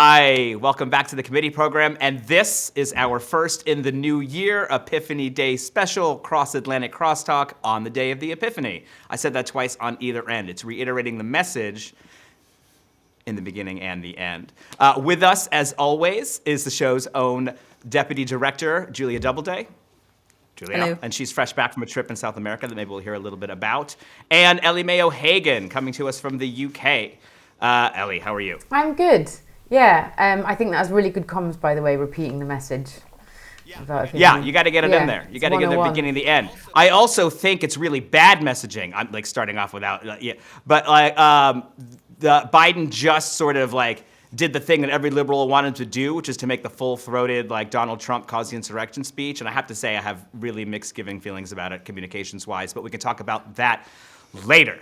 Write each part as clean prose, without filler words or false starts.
Hi, welcome back to the committee program, and this is our first in the new year Epiphany Day special cross-Atlantic crosstalk on the day of the Epiphany. I said that twice on either end. It's reiterating the message in the beginning and the end. With us, as always, is the show's own Deputy Director, Julia Doubleday. Julia. Hello. And she's fresh back from a trip in South America that maybe we'll hear a little bit about. And Ellie Mae O'Hagan, coming to us from the UK. Ellie, how are you? I'm good. Yeah, I think that was really good comms, by the way, repeating the message. Yeah, you got to get it in there. You got to get the beginning and the end. I also think it's really bad messaging. I'm like starting off without, but like the Biden just sort of like did the thing that every liberal wanted to do, which is to make the full-throated like Donald Trump cause the insurrection speech. And I have to say I have really mixed feelings about it communications-wise, but we can talk about that later.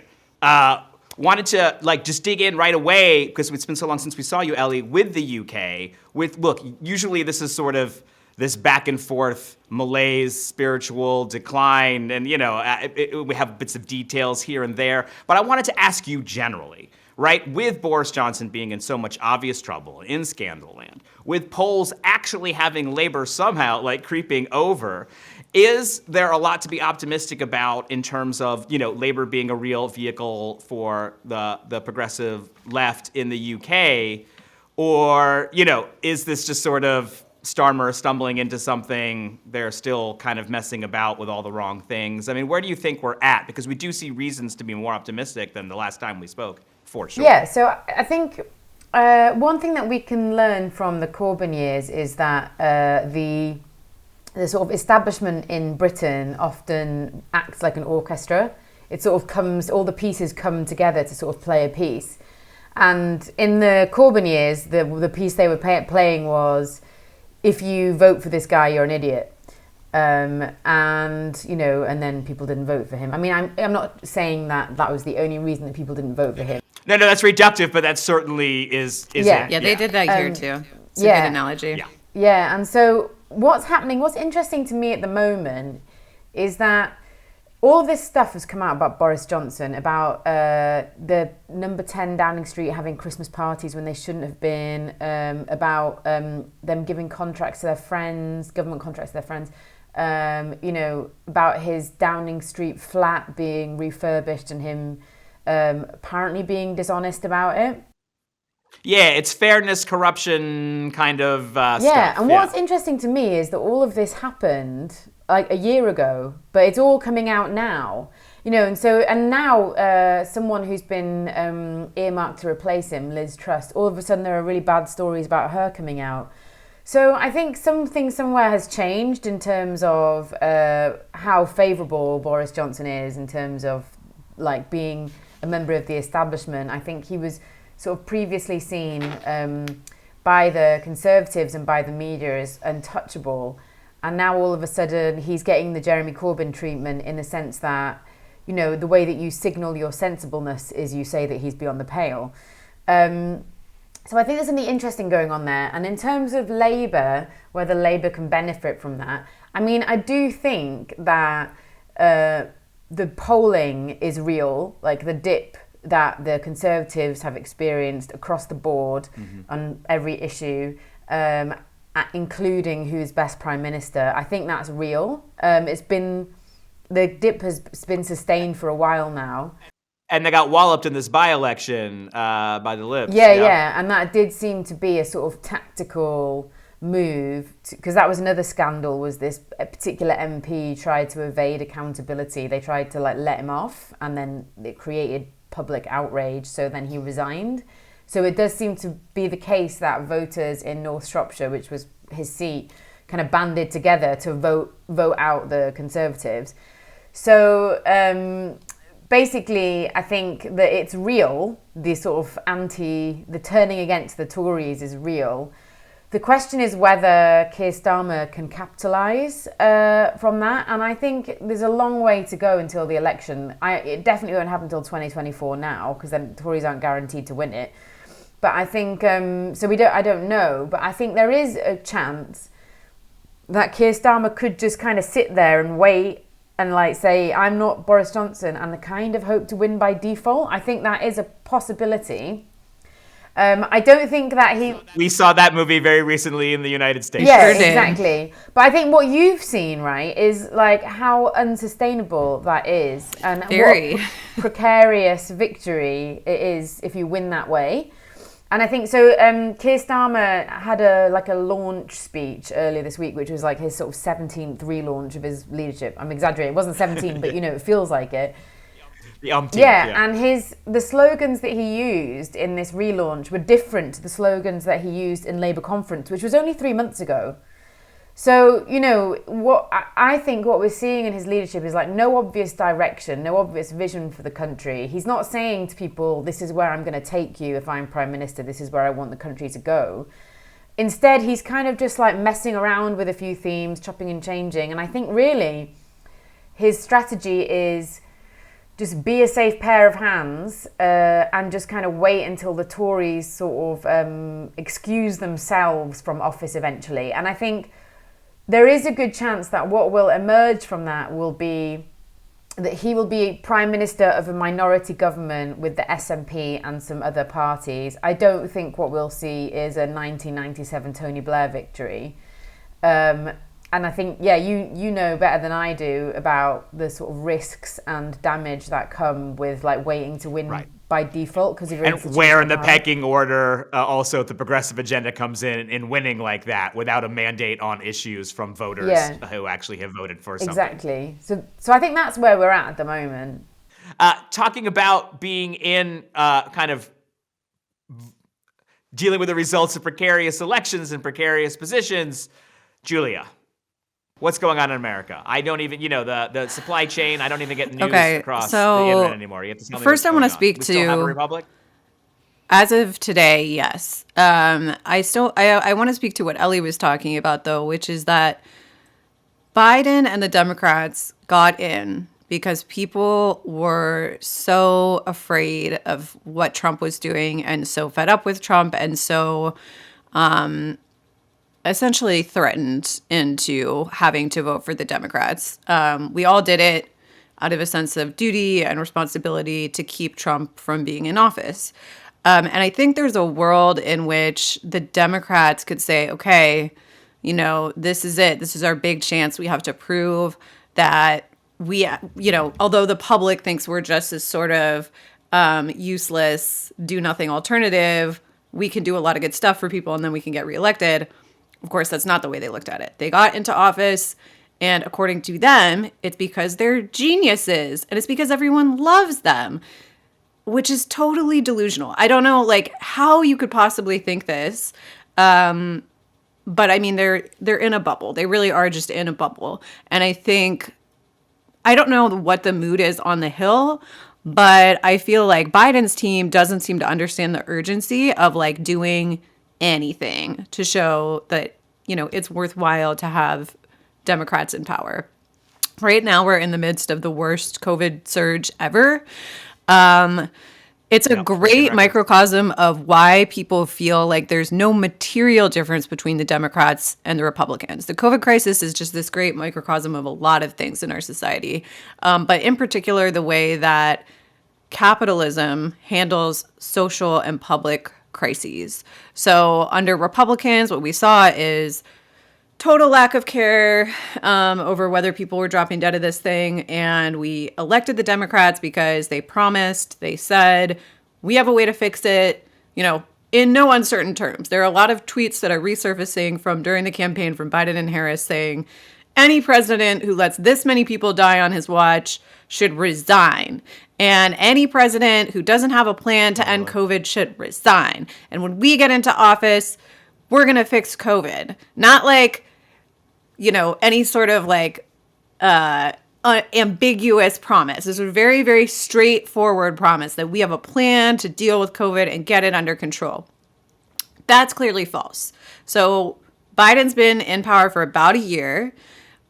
Wanted to like just dig in right away because it's been so long since we saw you, Ellie, with the UK. Look, usually this is sort of this back and forth malaise, spiritual decline, and we have bits of details here and there. But I wanted to ask you generally, right? With Boris Johnson being in so much obvious trouble in scandal land, with polls actually having Labour somehow like creeping over. Is there a lot to be optimistic about in terms of, Labour being a real vehicle for the progressive left in the UK? Or, is this just sort of Starmer stumbling into something, they're still kind of messing about with all the wrong things? I mean, where do you think we're at? Because we do see reasons to be more optimistic than the last time we spoke, for sure. Yeah, so I think one thing that we can learn from the Corbyn years is that the sort of establishment in Britain often acts like an orchestra. It sort of all the pieces come together to sort of play a piece. And in the Corbyn years, the piece they were playing was, if you vote for this guy, you're an idiot. And then people didn't vote for him. I mean, I'm not saying that was the only reason that people didn't vote for him. No, that's reductive, but that certainly is yeah. it. Yeah, they did that here too. It's a good analogy. Yeah, and so what's interesting to me at the moment is that all this stuff has come out about Boris Johnson, about the number 10 Downing Street having Christmas parties when they shouldn't have been, about them giving contracts to their friends, government contracts to their friends, about his Downing Street flat being refurbished and him apparently being dishonest about it. Yeah, it's fairness, corruption kind of stuff. Yeah, and what's interesting to me is that all of this happened like a year ago, but it's all coming out now. And now someone who's been earmarked to replace him, Liz Truss, all of a sudden there are really bad stories about her coming out. So I think something somewhere has changed in terms of how favourable Boris Johnson is in terms of like being a member of the establishment. I think he was sort of previously seen by the Conservatives and by the media as untouchable. And now all of a sudden he's getting the Jeremy Corbyn treatment in the sense that, the way that you signal your sensibleness is you say that he's beyond the pale. So I think there's something interesting going on there. And in terms of Labour, whether Labour can benefit from that, I mean, I do think that the polling is real, like the dip that the Conservatives have experienced across the board on every issue, including who's best Prime Minister. I think that's real. The dip has been sustained for a while now. And they got walloped in this by-election by the Libs. Yeah, and that did seem to be a sort of tactical move, because that was another scandal, was this particular MP tried to evade accountability. They tried to let him off, and then it created public outrage, so then he resigned. So it does seem to be the case that voters in North Shropshire, which was his seat, kind of banded together to vote out the Conservatives. So basically, I think that it's real. The sort of the turning against the Tories is real. The question is whether Keir Starmer can capitalise from that. And I think there's a long way to go until the election. It definitely won't happen until 2024 now, because then the Tories aren't guaranteed to win it. But I think, I don't know, but I think there is a chance that Keir Starmer could just kind of sit there and wait and say, I'm not Boris Johnson, and kind of hope to win by default. I think that is a possibility. I don't think that We saw that movie very recently in the United States. Yeah, exactly. But I think what you've seen, right, is like how unsustainable that is, and what precarious victory it is if you win that way. And I think so. Keir Starmer had a launch speech earlier this week, which was like his sort of 17th relaunch of his leadership. I'm exaggerating. It wasn't 17, but it feels like it. And the slogans that he used in this relaunch were different to the slogans that he used in Labour conference, which was only 3 months ago. So, what I think what we're seeing in his leadership is like no obvious direction, no obvious vision for the country. He's not saying to people, this is where I'm going to take you if I'm Prime Minister, this is where I want the country to go. Instead, he's kind of just like messing around with a few themes, chopping and changing. And I think really his strategy is just be a safe pair of hands and just kind of wait until the Tories sort of excuse themselves from office eventually. And I think there is a good chance that what will emerge from that will be that he will be Prime Minister of a minority government with the SNP and some other parties. I don't think what we'll see is a 1997 Tony Blair victory. And I think, you know better than I do about the sort of risks and damage that come with like waiting to win by default because of your and where in the pecking order also the progressive agenda comes in winning like that without a mandate on issues from voters who actually have voted for something. Exactly. So I think that's where we're at the moment. Talking about being in kind of dealing with the results of precarious elections and precarious positions, Julia. What's going on in America? I don't even, the supply chain, I don't even get news across the internet anymore. You have to tell me first I want to speak to... We still have a republic? As of today, yes. I want to speak to what Ellie was talking about, though, which is that Biden and the Democrats got in because people were so afraid of what Trump was doing and so fed up with Trump and so... essentially threatened into having to vote for the Democrats. We all did it out of a sense of duty and responsibility to keep Trump from being in office. And I think there's a world in which the Democrats could say, okay, this is it. This is our big chance. We have to prove that we, although the public thinks we're just this sort of useless, do nothing alternative, we can do a lot of good stuff for people and then we can get reelected. Of course, that's not the way they looked at it. They got into office, and according to them, it's because they're geniuses, and it's because everyone loves them, which is totally delusional. I don't know, how you could possibly think this, but I mean, they're in a bubble. They really are just in a bubble, and I don't know what the mood is on the Hill, but I feel like Biden's team doesn't seem to understand the urgency of doing anything to show that, it's worthwhile to have Democrats in power. Right now, we're in the midst of the worst COVID surge ever. It's a great microcosm of why people feel like there's no material difference between the Democrats and the Republicans. The COVID crisis is just this great microcosm of a lot of things in our society. But in particular, the way that capitalism handles social and public crises. So under Republicans, what we saw is total lack of care over whether people were dropping dead of this thing. And we elected the Democrats because they promised, they said, we have a way to fix it, in no uncertain terms. There are a lot of tweets that are resurfacing from during the campaign from Biden and Harris saying, any president who lets this many people die on his watch should resign. And any president who doesn't have a plan to end COVID should resign. And when we get into office, we're going to fix COVID. Not any sort of ambiguous promise. This is a very, very straightforward promise that we have a plan to deal with COVID and get it under control. That's clearly false. So Biden's been in power for about a year.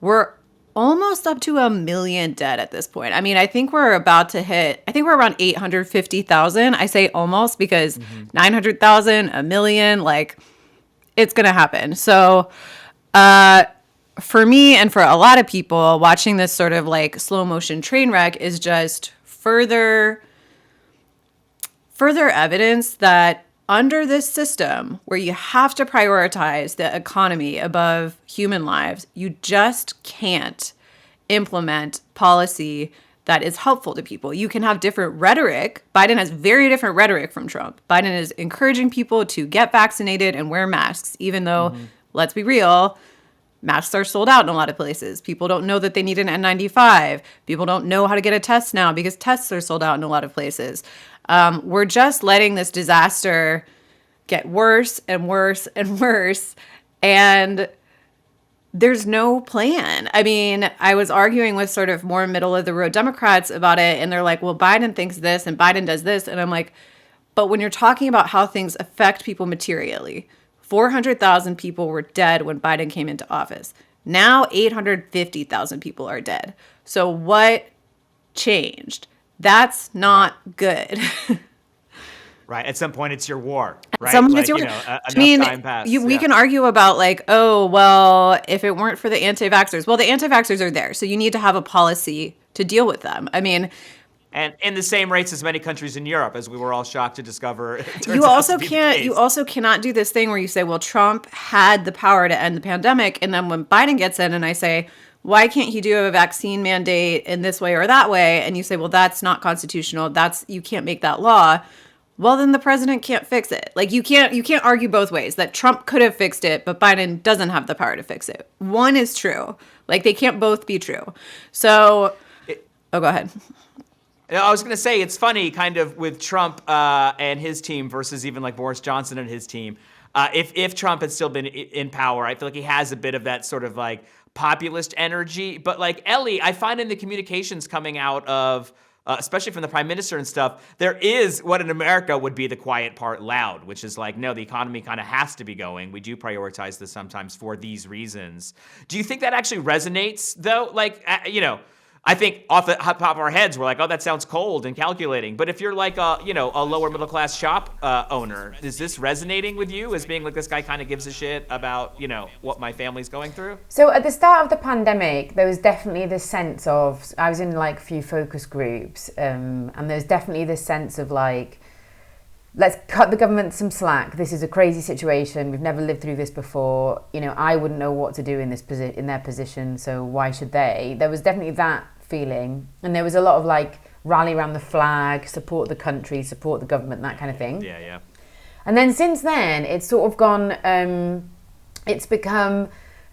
We're almost up to 1 million dead at this point. I mean, I think we're around 850,000. I say almost because 900,000, 1 million, it's going to happen. So for me and for a lot of people, watching this sort of slow motion train wreck is just further evidence that under this system where you have to prioritize the economy above human lives, you just can't implement policy that is helpful to people. You can have different rhetoric. Biden has very different rhetoric from Trump. Biden is encouraging people to get vaccinated and wear masks, even though, let's be real, masks are sold out in a lot of places. People don't know that they need an N95. People don't know how to get a test now because tests are sold out in a lot of places. We're just letting this disaster get worse and worse and worse. And there's no plan. I mean, I was arguing with sort of more middle of the road Democrats about it, and they're like, well, Biden thinks this and Biden does this. And I'm like, but when you're talking about how things affect people materially, 400,000 people were dead when Biden came into office. Now 850,000 people are dead. So what changed? That's not good. Right. At some point, it's your war. Right. It's your, time passed. We can argue about like, oh, well, if it weren't for the anti-vaxxers, well, the anti-vaxxers are there. So you need to have a policy to deal with them. I mean, and in the same rates as many countries in Europe, as we were all shocked to discover. You also cannot do this thing where you say, well, Trump had the power to end the pandemic. And then when Biden gets in and I say, why can't he do a vaccine mandate in this way or that way? And you say, well, that's not constitutional. You can't make that law. Well, then the president can't fix it. Like you can't argue both ways that Trump could have fixed it, but Biden doesn't have the power to fix it. One is true. Like they can't both be true. So, go ahead. I was going to say, it's funny kind of with Trump and his team versus even like Boris Johnson and his team. If Trump had still been in power, I feel like he has a bit of that sort of like populist energy. But like Ellie, I find in the communications coming out of, especially from the prime minister and stuff, there is what in America would be the quiet part loud, which is like, no, the economy kind of has to be going. We do prioritize this sometimes for these reasons. Do you think that actually resonates though? Like, I think off the top of our heads, we're like, oh, that sounds cold and calculating. But if you're like a lower middle class shop owner, is this resonating with you as being like, this guy kind of gives a shit about, what my family's going through? So at the start of the pandemic, there was definitely this sense of, I was in like a few focus groups, and there's definitely this sense of like, let's cut the government some slack. This is a crazy situation. We've never lived through this before. I wouldn't know what to do in their position, so why should they? There was definitely that feeling, and there was a lot of like rally around the flag, support the country, support the government, that kind of thing. Yeah. And then since then, it's sort of gone. It's become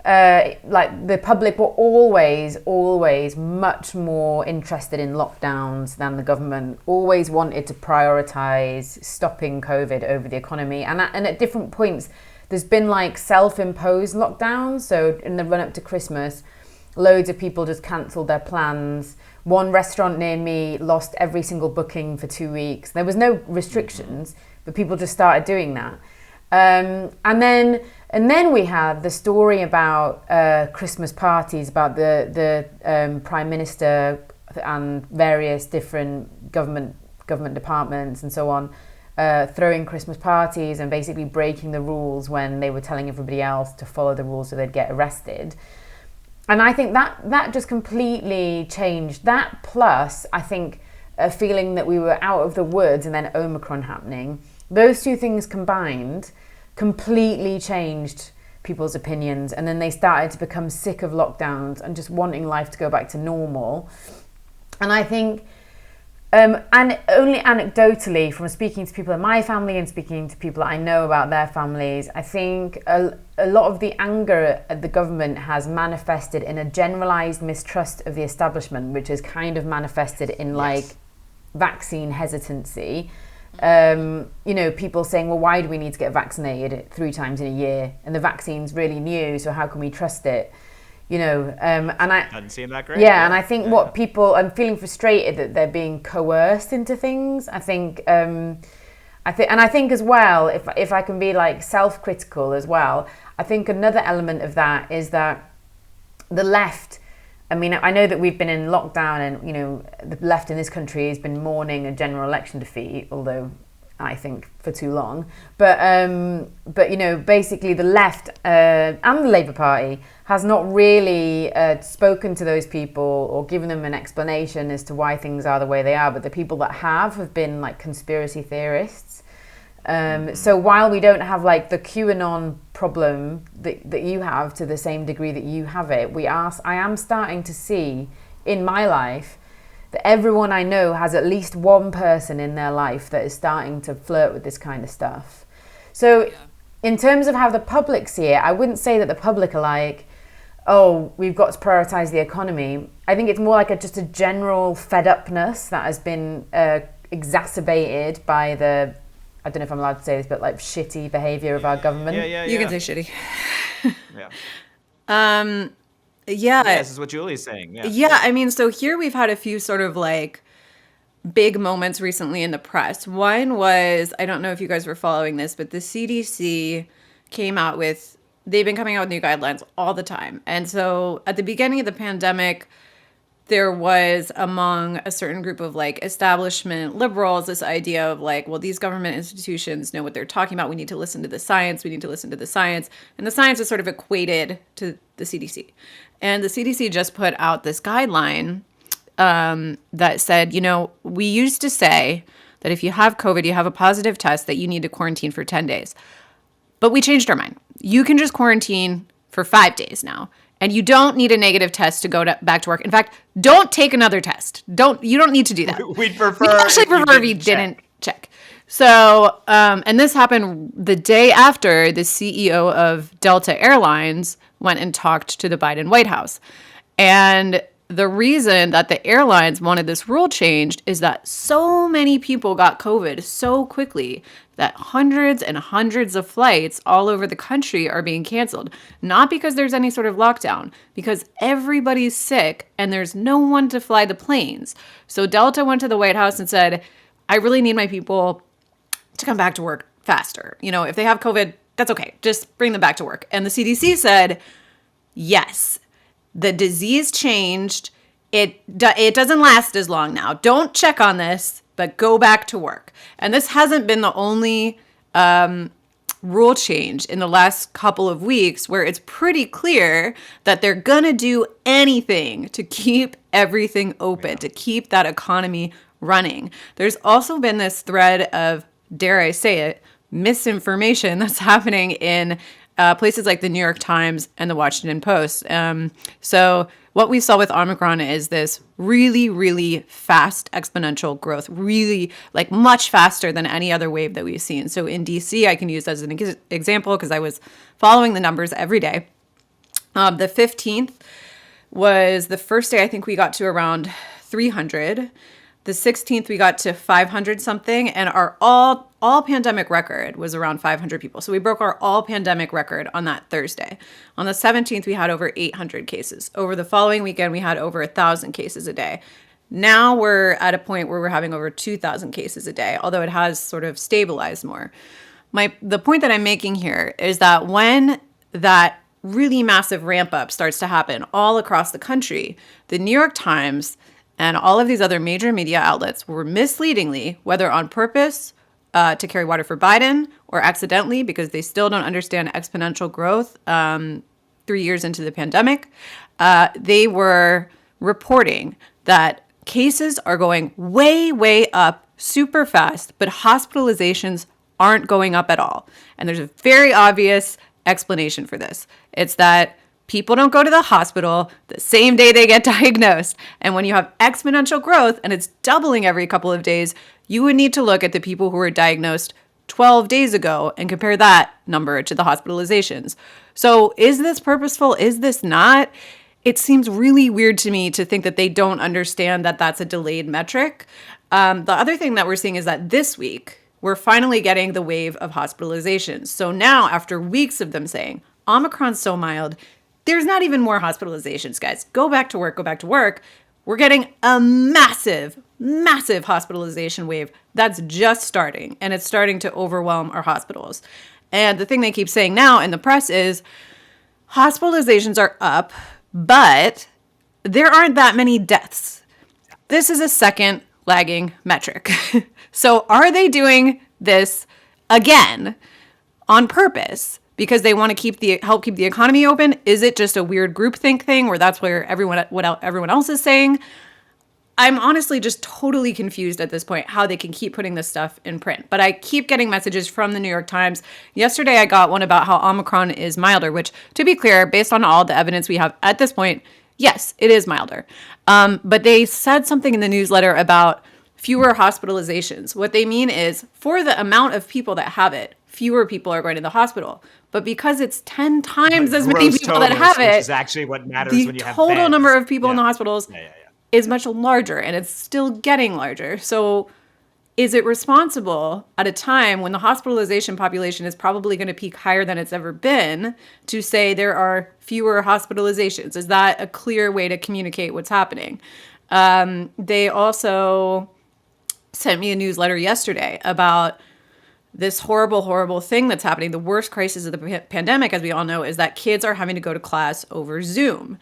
like the public were always much more interested in lockdowns than the government. Always wanted to prioritize stopping COVID over the economy, and at different points, there's been like self-imposed lockdowns. So in the run-up to Christmas, loads of people just cancelled their plans. One restaurant near me lost every single booking for 2 weeks. There was no restrictions, but people just started doing that. And then we had the story about Christmas parties, about the Prime Minister and various different government departments and so on throwing Christmas parties and basically breaking the rules when they were telling everybody else to follow the rules so they'd get arrested. And I think that just completely changed. That plus, I think, a feeling that we were out of the woods and then Omicron happening. Those two things combined completely changed people's opinions. And then they started to become sick of lockdowns and just wanting life to go back to normal. And I think, and only anecdotally from speaking to people in my family and speaking to people that I know about their families, I think a lot of the anger at the government has manifested in a generalized mistrust of the establishment, which is kind of manifested in like vaccine hesitancy. People saying, well, why do we need to get vaccinated 3 times in a year? And the vaccine's really new, so how can we trust it? And I doesn't seem that great. Yeah, and I think what people, I'm feeling frustrated that they're being coerced into things. I think as well, if I can be like self-critical as well, I think another element of that is that the left. I mean, I know that we've been in lockdown, and the left in this country has been mourning a general election defeat, although I think for too long. But basically the left and the Labour Party has not really spoken to those people or given them an explanation as to why things are the way they are. But the people that have been like conspiracy theorists. So while we don't have like the QAnon problem that you have to the same degree that you have it, I am starting to see in my life that everyone I know has at least one person in their life that is starting to flirt with this kind of stuff. So in terms of how the public see it, I wouldn't say that the public are like, oh, we've got to prioritize the economy. I think it's more like just a general fed upness that has been exacerbated by the, I don't know if I'm allowed to say this, but like shitty behavior of our government. You can say shitty. Yeah. Yeah. This is what Julie's saying. Yeah. Yeah. I mean, so here we've had a few sort of like big moments recently in the press. One was, I don't know if you guys were following this, but the CDC came out with, they've been coming out with new guidelines all the time. And so at the beginning of the pandemic, there was among a certain group of like establishment liberals this idea of like, well, these government institutions know what they're talking about. We need to listen to the science. We need to listen to the science. And the science is sort of equated to the CDC. And the CDC just put out this guideline that said, you know, we used to say that if you have COVID, you have a positive test, that you need to quarantine for 10 days. But we changed our mind. You can just quarantine for 5 days now. And you don't need a negative test to go back to work. In fact, don't take another test. You don't need to do that. We'd prefer. We actually prefer if you didn't check. So, and this happened the day after the CEO of Delta Airlines went and talked to the Biden White House. And the reason that the airlines wanted this rule changed is that so many people got COVID so quickly that hundreds and hundreds of flights all over the country are being canceled. Not because there's any sort of lockdown, because everybody's sick and there's no one to fly the planes. So Delta went to the White House and said, I really need my people to come back to work faster. You know, if they have COVID, that's okay. Just bring them back to work. And the CDC said, yes, the disease changed. It doesn't last as long now. Don't check on this, but go back to work. And this hasn't been the only rule change in the last couple of weeks where it's pretty clear that they're going to do anything to keep everything open, to keep that economy running. There's also been this thread of, dare I say it, misinformation that's happening in places like the New York Times and the Washington Post. So what we saw with Omicron is this really, really fast exponential growth, really like much faster than any other wave that we've seen. So in DC, I can use as an example because I was following the numbers every day. The 15th was the first day I think we got to around 300. The 16th, we got to 500 something, and our all pandemic record was around 500 people. So we broke our all pandemic record on that Thursday. On the 17th, we had over 800 cases. Over the following weekend, we had over 1,000 cases a day. Now we're at a point where we're having over 2,000 cases a day, although it has sort of stabilized more. The point that I'm making here is that when that really massive ramp up starts to happen all across the country, the New York Times and all of these other major media outlets were misleadingly, whether on purpose to carry water for Biden or accidentally because they still don't understand exponential growth 3 years into the pandemic, they were reporting that cases are going way, way up super fast, but hospitalizations aren't going up at all. And there's a very obvious explanation for this. It's that people don't go to the hospital the same day they get diagnosed. And when you have exponential growth and it's doubling every couple of days, you would need to look at the people who were diagnosed 12 days ago and compare that number to the hospitalizations. So is this purposeful? Is this not? It seems really weird to me to think that they don't understand that that's a delayed metric. The other thing that we're seeing is that this week, we're finally getting the wave of hospitalizations. So now, after weeks of them saying, Omicron's so mild, there's not even more hospitalizations, guys. Go back to work, go back to work. We're getting a massive, massive hospitalization wave that's just starting, and it's starting to overwhelm our hospitals. And the thing they keep saying now in the press is hospitalizations are up, but there aren't that many deaths. This is a second lagging metric. So are they this again on purpose because they want to help keep the economy open? Is it just a weird groupthink thing where that's what everyone else is saying? I'm honestly just totally confused at this point how they can keep putting this stuff in print. But I keep getting messages from the New York Times. Yesterday, I got one about how Omicron is milder, which, to be clear, based on all the evidence we have at this point, yes, it is milder. But they said something in the newsletter about fewer hospitalizations. What they mean is for the amount of people that have it, fewer people are going to the hospital. But because it's 10 times as many people that have it, which is actually what matters when you have total beds. number of people in the hospitals is much larger, and it's still getting larger. So is it responsible at a time when the hospitalization population is probably going to peak higher than it's ever been to say there are fewer hospitalizations? Is that a clear way to communicate what's happening? They also sent me a newsletter yesterday about this horrible, horrible thing that's happening. The worst crisis of the pandemic, as we all know, is that kids are having to go to class over Zoom.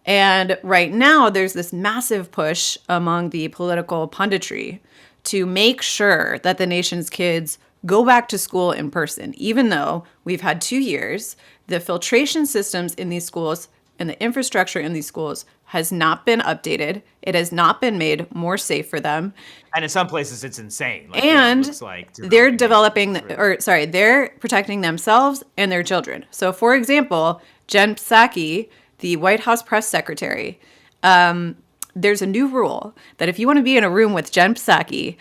And right now, there's this massive push among the political punditry to make sure that the nation's kids go back to school in person, even though we've had 2 years. The filtration systems in these schools and the infrastructure in these schools has not been updated. It has not been made more safe for them. And in some places, it's insane. Like, and it looks like they're they're protecting themselves and their children. So, for example, Jen Psaki, the White House press secretary, there's a new rule that if you want to be in a room with Jen Psaki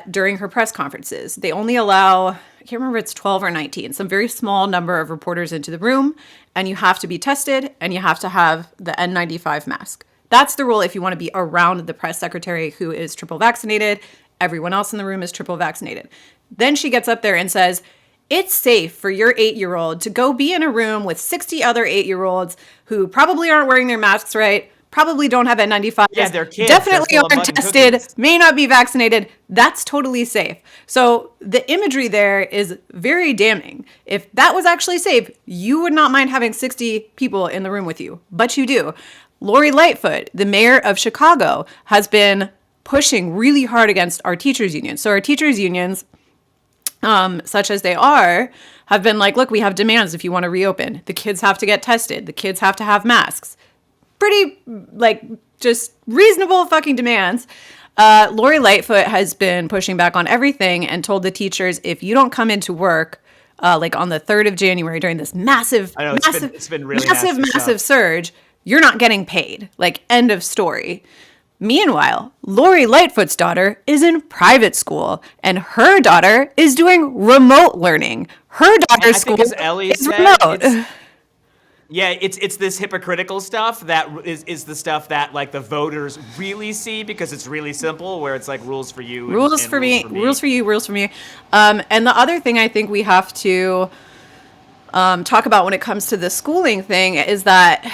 during her press conferences, they only allow, I can't remember if it's 12 or 19, some very small number of reporters into the room, and you have to be tested, and you have to have the N95 mask. That's the rule if you want to be around the press secretary who is triple vaccinated. Everyone else in the room is triple vaccinated. Then she gets up there and says, it's safe for your 8-year-old to go be in a room with 60 other 8-year-olds who probably aren't wearing their masks right, probably don't have N95s, yeah, they're kids. definitely aren't tested, may not be vaccinated. That's totally safe. So the imagery there is very damning. If that was actually safe, you would not mind having 60 people in the room with you, but you do. Lori Lightfoot, the mayor of Chicago, has been pushing really hard against our teachers' unions. So our teachers' unions, such as they are, have been like, look, we have demands if you want to reopen. The kids have to get tested. The kids have to have masks. Pretty, like, just reasonable fucking demands. Lori Lightfoot has been pushing back on everything and told the teachers, if you don't come into work, like on the 3rd of January during this massive surge, you're not getting paid. Like, end of story. Meanwhile, Lori Lightfoot's daughter is in private school, and her daughter is doing remote learning. Her daughter's school is remote. It's this hypocritical stuff that is the stuff that like the voters really see because it's really simple, where it's like rules for you, rules for me, rules for you, rules for me. And the other thing I think we have to talk about when it comes to the schooling thing is that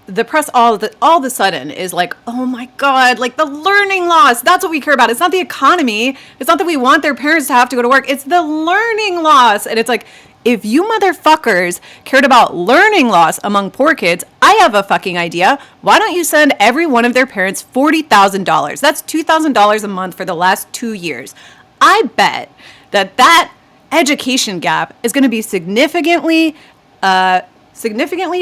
the press all of a sudden is like, oh my God, like the learning loss. That's what we care about. It's not the economy. It's not that we want their parents to have to go to work. It's the learning loss. And it's like, if you motherfuckers cared about learning loss among poor kids, I have a fucking idea. Why don't you send every one of their parents $40,000? That's $2,000 a month for the last 2 years. I bet that education gap is going to be significantly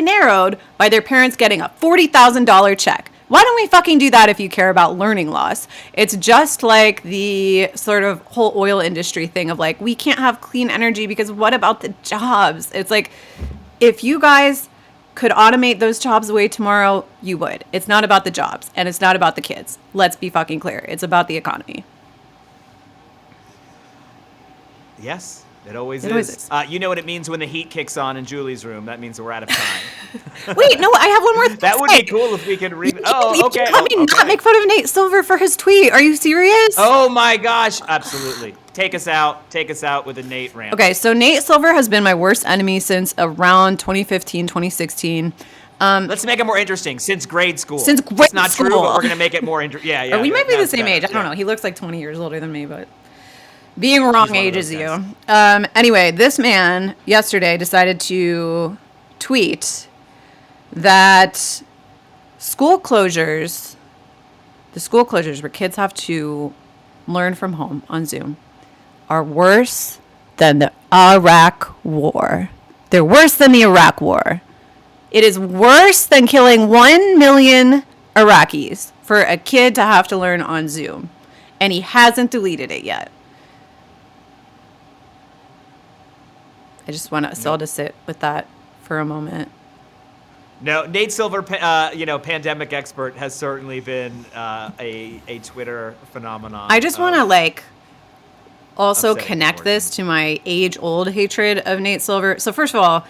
narrowed by their parents getting a $40,000 check. Why don't we fucking do that if you care about learning loss? It's just like the sort of whole oil industry thing of like, we can't have clean energy because what about the jobs? It's like, if you guys could automate those jobs away tomorrow, you would. It's not about the jobs and it's not about the kids. Let's be fucking clear. It's about the economy. Yes. It always is. You know what it means when the heat kicks on in Julie's room. That means we're out of time. Wait, no, I have one more thing. That would be cool if we could read. Okay. Let me not make fun of Nate Silver for his tweet. Are you serious? Oh my gosh. Absolutely. Take us out with a Nate rant. Okay, so Nate Silver has been my worst enemy since around 2015, 2016. Let's make it more interesting. Since grade school. It's not true, but we're going to make it more interesting. Yeah. Or we might be the same age. I don't know. He looks like 20 years older than me, but... Being wrong ages you. Anyway, this man yesterday decided to tweet that the school closures where kids have to learn from home on Zoom are worse than the Iraq War. They're worse than the Iraq War. It is worse than killing 1 million Iraqis. for a kid to have to learn on Zoom. And he hasn't deleted it yet. I just want us all to sit with that for a moment. No, Nate Silver, pandemic expert, has certainly been a Twitter phenomenon. I just want to also connect Fortune. this to my age-old hatred of Nate Silver. So first of all,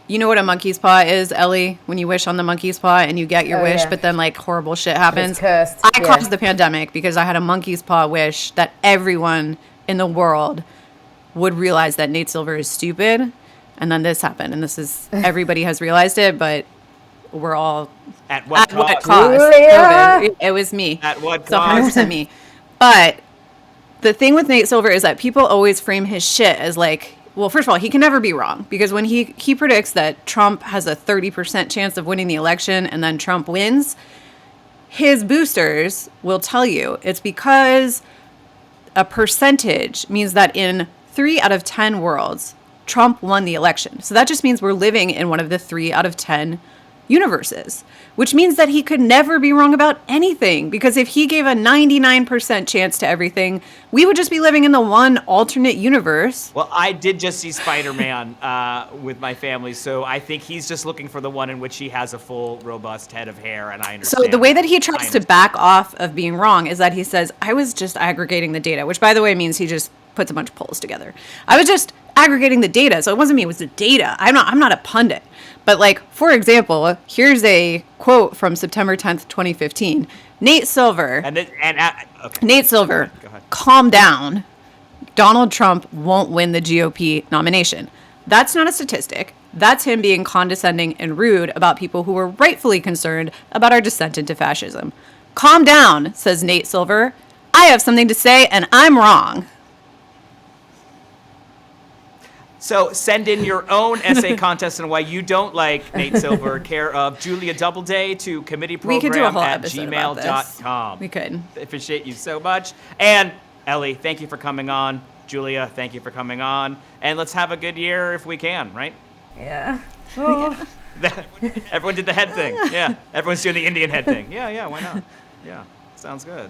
you know what a monkey's paw is, Ellie? When you wish on the monkey's paw and you get your wish, but then horrible shit happens. It's cursed. I caused the pandemic because I had a monkey's paw wish that everyone in the world would realize that Nate Silver is stupid. And then this happened. And this is, everybody has realized it, but we're all... At what cost? COVID. It was me. At what So cost? 100% me. But the thing with Nate Silver is that people always frame his shit as well, first of all, he can never be wrong, because when he predicts that Trump has a 30% chance of winning the election and then Trump wins, his boosters will tell you it's because a percentage means that in 3 out of 10 worlds, Trump won the election. So that just means we're living in one of the 3 out of 10 universes, which means that he could never be wrong about anything, because if he gave a 99% chance to everything, we would just be living in the one alternate universe. Well, I did just see Spider-Man with my family, so I think he's just looking for the one in which he has a full, robust head of hair, and I understand. So the way that he tries to back off of being wrong is that he says, I was just aggregating the data, which, by the way, means he just puts a bunch of polls together. I was just aggregating the data, so it wasn't me, it was the data. I'm not a pundit. But for example, here's a quote from September 10th, 2015. Nate Silver. Okay. Nate Silver, Go ahead. calm down. Donald Trump won't win the GOP nomination. That's not a statistic. That's him being condescending and rude about people who were rightfully concerned about our descent into fascism. Calm down, says Nate Silver. I have something to say, and I'm wrong. So send in your own essay contest on why you don't like Nate Silver, care of Julia Doubleday, to We could do a whole committeeprogram@gmail.com. episode about this. We could. I appreciate you so much. And Ellie, thank you for coming on. Julia, thank you for coming on. And let's have a good year if we can, right? Yeah. Everyone did the head thing. Yeah. Everyone's doing the Indian head thing. Yeah, why not? Yeah, sounds good.